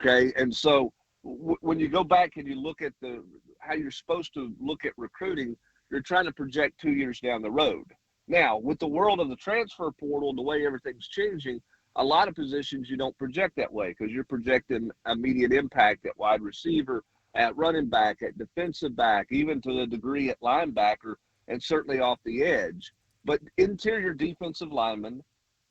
Okay, and so when you go back and you look at how you're supposed to look at recruiting, you're trying to project 2 years down the road. Now, with the world of the transfer portal and the way everything's changing, a lot of positions you don't project that way because you're projecting immediate impact at wide receiver, at running back, at defensive back, even to a degree at linebacker, and certainly off the edge. But interior defensive linemen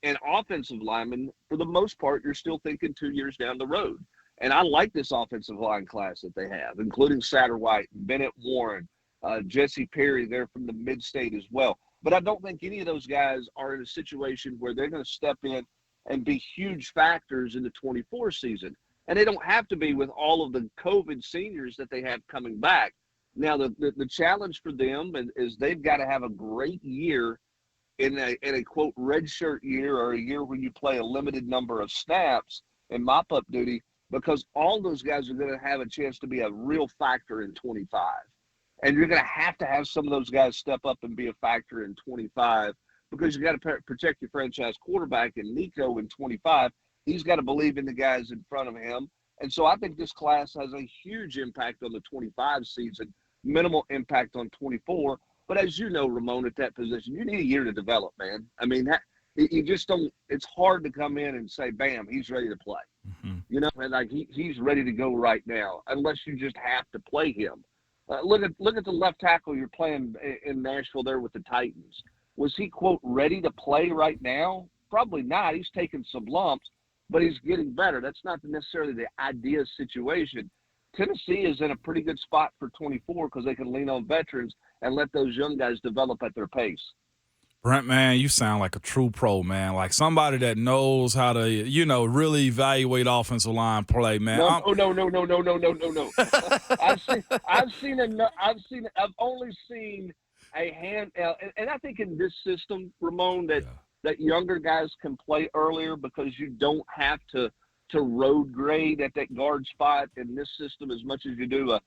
and offensive linemen, for the most part, you're still thinking 2 years down the road. And I like this offensive line class that they have, including Satterwhite, Bennett Warren, Jesse Perry there from the mid-state as well. But I don't think any of those guys are in a situation where they're going to step in and be huge factors in the 24 season. And they don't have to be with all of the COVID seniors that they have coming back. Now, the challenge for them is they've got to have a great year in a quote, redshirt year, or a year where you play a limited number of snaps and mop-up duty, because all those guys are going to have a chance to be a real factor in 25. And you're going to have some of those guys step up and be a factor in 25, because you got to protect your franchise quarterback. And Nico in 25, he's got to believe in the guys in front of him. And so I think this class has a huge impact on the 25 season, minimal impact on 24. But as you know, Ramon, at that position, you need a year to develop, man. I mean, you just don't – it's hard to come in and say, bam, he's ready to play. Mm-hmm. You know, and like he's ready to go right now, unless you just have to play him. Look at the left tackle you're playing in Nashville there with the Titans. Was he, quote, ready to play right now? Probably not. He's taking some lumps, but he's getting better. That's not necessarily the ideal situation. Tennessee is in a pretty good spot for 24 because they can lean on veterans and let those young guys develop at their pace. Brent, man, you sound like a true pro, man. Like somebody that knows how to, really evaluate offensive line play, man. No. I've only seen a hand, and I think in this system, Ramon, that younger guys can play earlier because you don't have to road grade at that guard spot in this system as much as you do a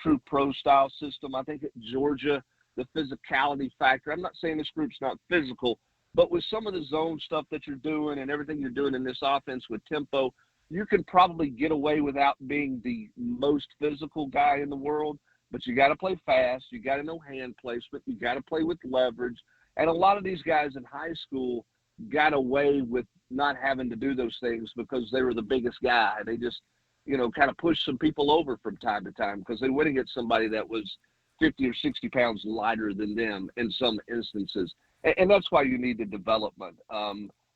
true pro style system. I think at Georgia, the physicality factor. I'm not saying this group's not physical, but with some of the zone stuff that you're doing and everything you're doing in this offense with tempo, you can probably get away without being the most physical guy in the world, but you got to play fast. You got to know hand placement. You got to play with leverage. And a lot of these guys in high school got away with not having to do those things because they were the biggest guy. They just, kind of pushed some people over from time to time because they went against somebody that was 50 or 60 pounds lighter than them in some instances. And that's why you need the development.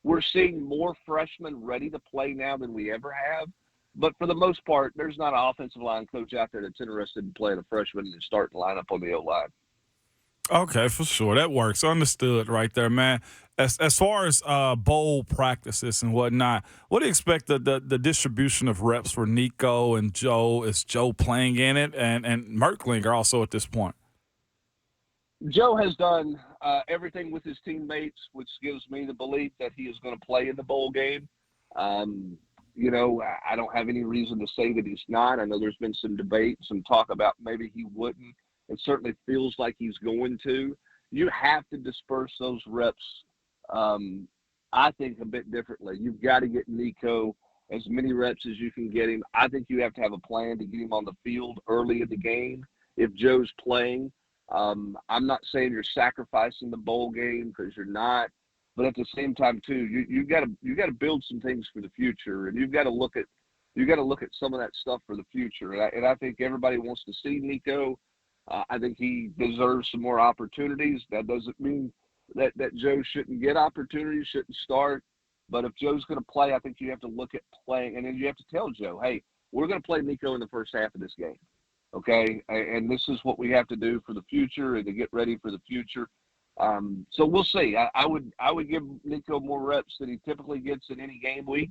We're seeing more freshmen ready to play now than we ever have. But for the most part, there's not an offensive line coach out there that's interested in playing a freshman and starting lineup on the O-line. Okay, for sure. That works. Understood right there, man. As far as bowl practices and whatnot, what do you expect the distribution of reps for Nico and Joe? Is Joe playing in it? And Merklinger also at this point? Joe has done everything with his teammates, which gives me the belief that he is going to play in the bowl game. I don't have any reason to say that he's not. I know there's been some debate, some talk about maybe he wouldn't. It certainly feels like he's going to. You have to disperse those reps, I think, a bit differently. You've got to get Nico as many reps as you can get him. I think you have to have a plan to get him on the field early in the game if Joe's playing. I'm not saying you're sacrificing the bowl game because you're not, but at the same time too, you got to build some things for the future, and you've got to look at some of that stuff for the future. And I think everybody wants to see Nico. I think he deserves some more opportunities. That doesn't mean that Joe shouldn't get opportunities, shouldn't start. But if Joe's going to play, I think you have to look at playing, and then you have to tell Joe, hey, we're going to play Nico in the first half of this game, okay? And this is what we have to do for the future and to get ready for the future. So we'll see. I would give Nico more reps than he typically gets in any game week.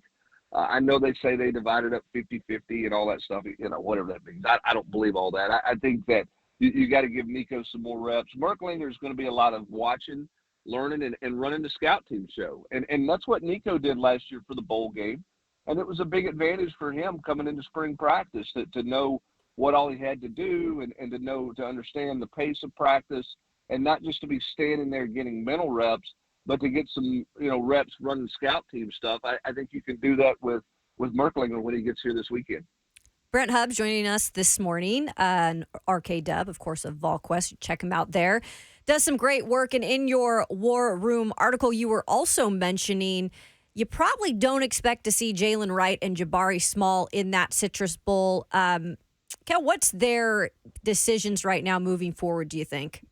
I know they say they divided up 50-50 and all that stuff, whatever that means. I don't believe all that. I think that you got to give Nico some more reps. Merklinger is going to be a lot of watching, learning, and running the scout team show. And that's what Nico did last year for the bowl game. And it was a big advantage for him coming into spring practice to know what all he had to do and to understand the pace of practice, and not just to be standing there getting mental reps, but to get some, reps running scout team stuff. I think you can do that with with Merklinger when he gets here this weekend. Brent Hubbs joining us this morning on RKW, of course, of VolQuest. Check him out there. Does some great work. And in your War Room article, you were also mentioning you probably don't expect to see Jalen Wright and Jabari Small in that Citrus Bowl. Kel, what's their decisions right now moving forward, do you think?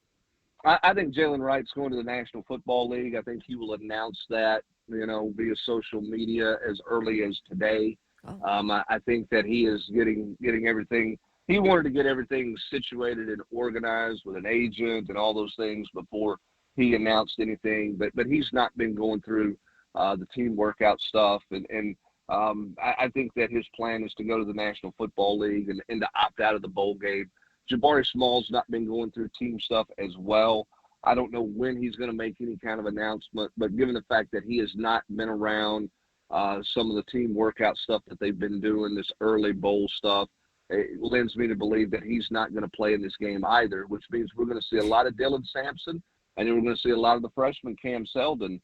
I think Jalen Wright's going to the National Football League. I think he will announce that, via social media as early as today. Oh. I think that he is getting everything. He wanted to get everything situated and organized with an agent and all those things before he announced anything. But he's not been going through the team workout stuff. And I think that his plan is to go to the National Football League and to opt out of the bowl game. Jabari Small's not been going through team stuff as well. I don't know when he's going to make any kind of announcement, but given the fact that he has not been around some of the team workout stuff that they've been doing, this early bowl stuff, it lends me to believe that he's not going to play in this game either, which means we're going to see a lot of Dylan Sampson, and then we're going to see a lot of the freshman Cam Seldon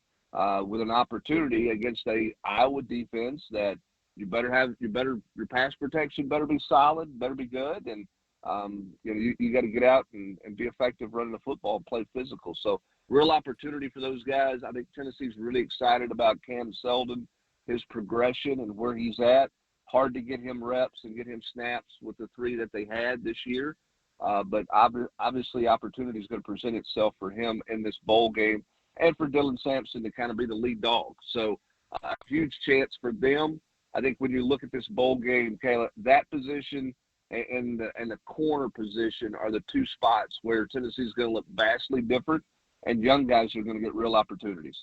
with an opportunity against a Iowa defense that your pass protection better be solid, better be good, and you got to get out and be effective running the football and play physical. So real opportunity for those guys. I think Tennessee's really excited about Cam Seldon, his progression and where he's at. Hard to get him reps and get him snaps with the three that they had this year. But obviously opportunity is going to present itself for him in this bowl game and for Dylan Sampson to kind of be the lead dog. So a huge chance for them. I think when you look at this bowl game, Kayla, that position and the corner position are the two spots where Tennessee's going to look vastly different, and young guys are going to get real opportunities.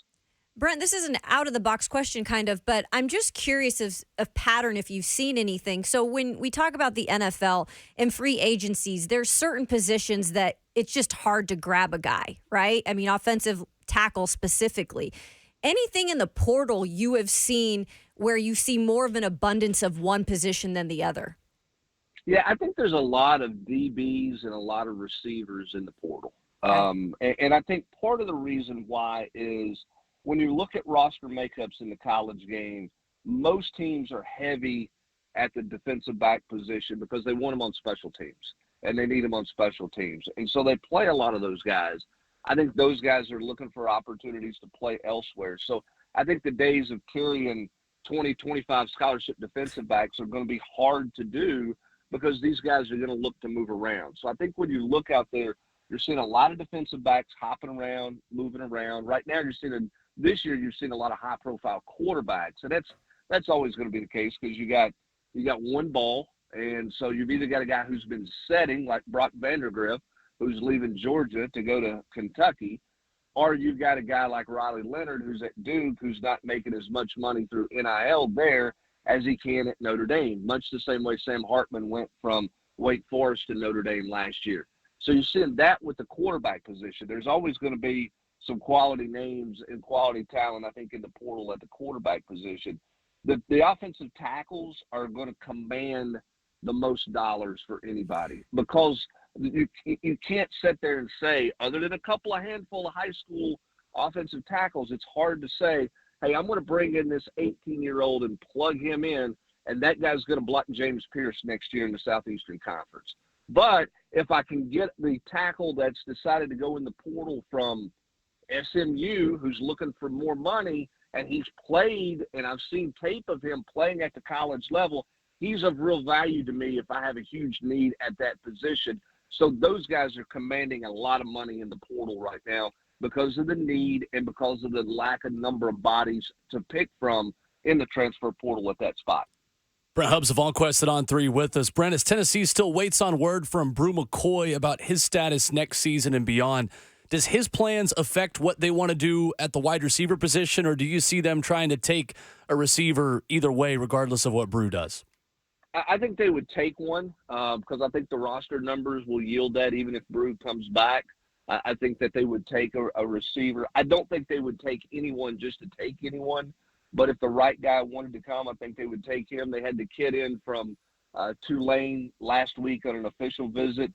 Brent, this is an out-of-the-box question kind of, but I'm just curious of pattern if you've seen anything. So when we talk about the NFL and free agencies, there's certain positions that it's just hard to grab a guy, right? I mean, offensive tackle specifically. Anything in the portal you have seen where you see more of an abundance of one position than the other? Yeah, I think there's a lot of DBs and a lot of receivers in the portal. Okay. And I think part of the reason why is when you look at roster makeups in the college game, most teams are heavy at the defensive back position because they want them on special teams and they need them on special teams. And so they play a lot of those guys. I think those guys are looking for opportunities to play elsewhere. So I think the days of carrying 20, 25 scholarship defensive backs are going to be hard to do because these guys are going to look to move around. So I think when you look out there, you're seeing a lot of defensive backs hopping around, moving around. Right now, this year you're seeing a lot of high-profile quarterbacks, and that's always going to be the case because you got one ball, and so you've either got a guy who's been setting like Brock Vandergriff, who's leaving Georgia to go to Kentucky, or you've got a guy like Riley Leonard who's at Duke who's not making as much money through NIL there as he can at Notre Dame, much the same way Sam Hartman went from Wake Forest to Notre Dame last year. So you're seeing that with the quarterback position. There's always going to be some quality names and quality talent, I think, in the portal at the quarterback position. The offensive tackles are going to command the most dollars for anybody because you can't sit there and say, other than a handful of high school offensive tackles, it's hard to say, hey, I'm going to bring in this 18-year-old and plug him in, and that guy's going to block James Pierce next year in the Southeastern Conference. But if I can get the tackle that's decided to go in the portal from SMU who's looking for more money, and he's played, and I've seen tape of him playing at the college level, he's of real value to me if I have a huge need at that position. So those guys are commanding a lot of money in the portal right now because of the need and because of the lack of number of bodies to pick from in the transfer portal at that spot. Brent Hubbs of VolQuest at On 3 with us. Brent, as Tennessee still waits on word from Brew McCoy about his status next season and beyond, does his plans affect what they want to do at the wide receiver position, or do you see them trying to take a receiver either way, regardless of what Brew does? I think they would take one because I think the roster numbers will yield that even if Brew comes back. I think that they would take a receiver. I don't think they would take anyone just to take anyone, but if the right guy wanted to come, I think they would take him. They had the kid in from Tulane last week on an official visit.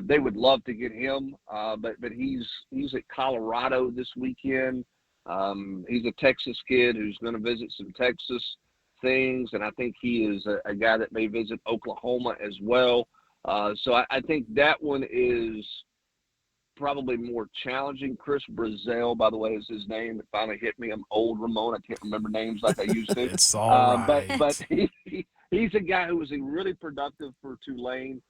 They would love to get him, but he's at Colorado this weekend. He's a Texas kid who's going to visit some Texas things, and I think he is a guy that may visit Oklahoma as well. So I think that one is probably more challenging. Chris Brazel, by the way, is his name. It finally hit me. I'm old, Ramon. I can't remember names like I used to. It's all right. But he's a guy who was really productive for Tulane.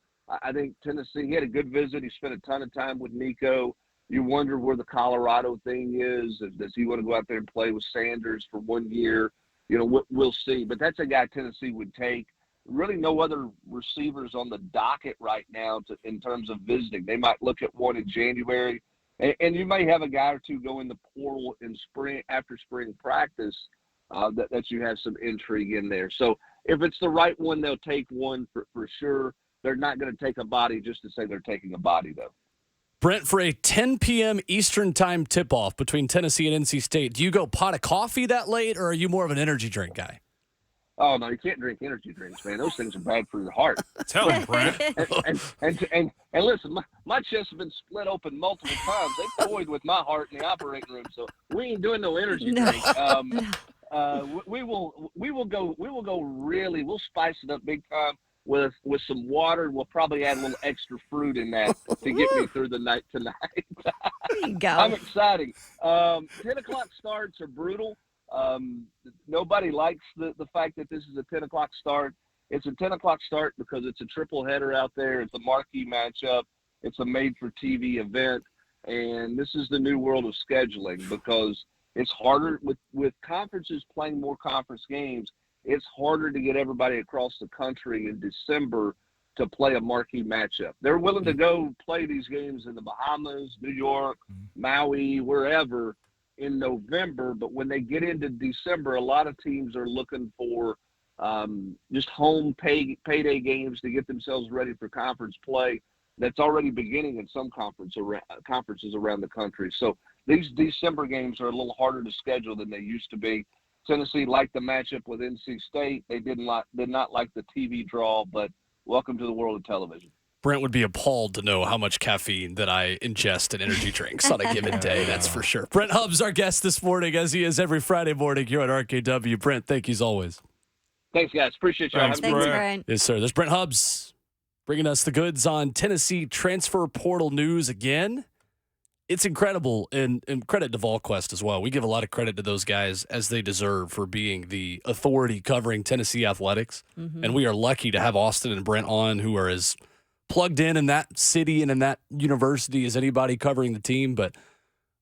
I think Tennessee, he had a good visit. He spent a ton of time with Nico. You wonder where the Colorado thing is. Does he want to go out there and play with Sanders for 1 year? We'll see. But that's a guy Tennessee would take. Really no other receivers on the docket right now in terms of visiting. They might look at one in January. And you may have a guy or two go in the portal in spring after spring practice that you have some intrigue in there. So if it's the right one, they'll take one for sure. They're not going to take a body just to say they're taking a body, though. Brent, for a 10 p.m. Eastern time tip-off between Tennessee and NC State, do you go pot of coffee that late, or are you more of an energy drink guy? Oh, no, you can't drink energy drinks, man. Those things are bad for your heart. Tell him, Brent. And listen, my chest has been split open multiple times. They toyed with my heart in the operating room, so we ain't doing no energy drink. We will go really. We'll spice it up big time with some water. We'll probably add a little extra fruit in that to get me through the night tonight. There you go. I'm excited. 10 o'clock starts are brutal. Nobody likes the fact that this is a 10 o'clock start. It's a 10 o'clock start because it's a triple header out there. It's a marquee matchup. It's a made-for-TV event. And this is the new world of scheduling because it's harder with conferences playing more conference games. It's harder to get everybody across the country in December to play a marquee matchup. They're willing to go play these games in the Bahamas, New York, Maui, wherever in November. But when they get into December, a lot of teams are looking for just home payday games to get themselves ready for conference play. That's already beginning in some conferences around the country. So these December games are a little harder to schedule than they used to be. Tennessee liked the matchup with NC State. They did not like the TV draw, but welcome to the world of television. Brent would be appalled to know how much caffeine that I ingest in energy drinks on a given day, that's for sure. Brent Hubbs, our guest this morning, as he is every Friday morning here at RKW. Brent, thank you as always. Thanks, guys. Appreciate you. Thanks, Thanks, Brent. Brent. Yes, sir. There's Brent Hubbs bringing us the goods on Tennessee transfer portal news again. It's incredible, and credit to VolQuest as well. We give a lot of credit to those guys as they deserve for being the authority covering Tennessee athletics. Mm-hmm. And we are lucky to have Austin and Brent on, who are as plugged in that city and in that university as anybody covering the team. But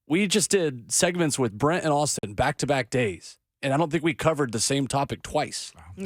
we just did segments with Brent and Austin back-to-back days, and I don't think we covered the same topic twice. Yeah.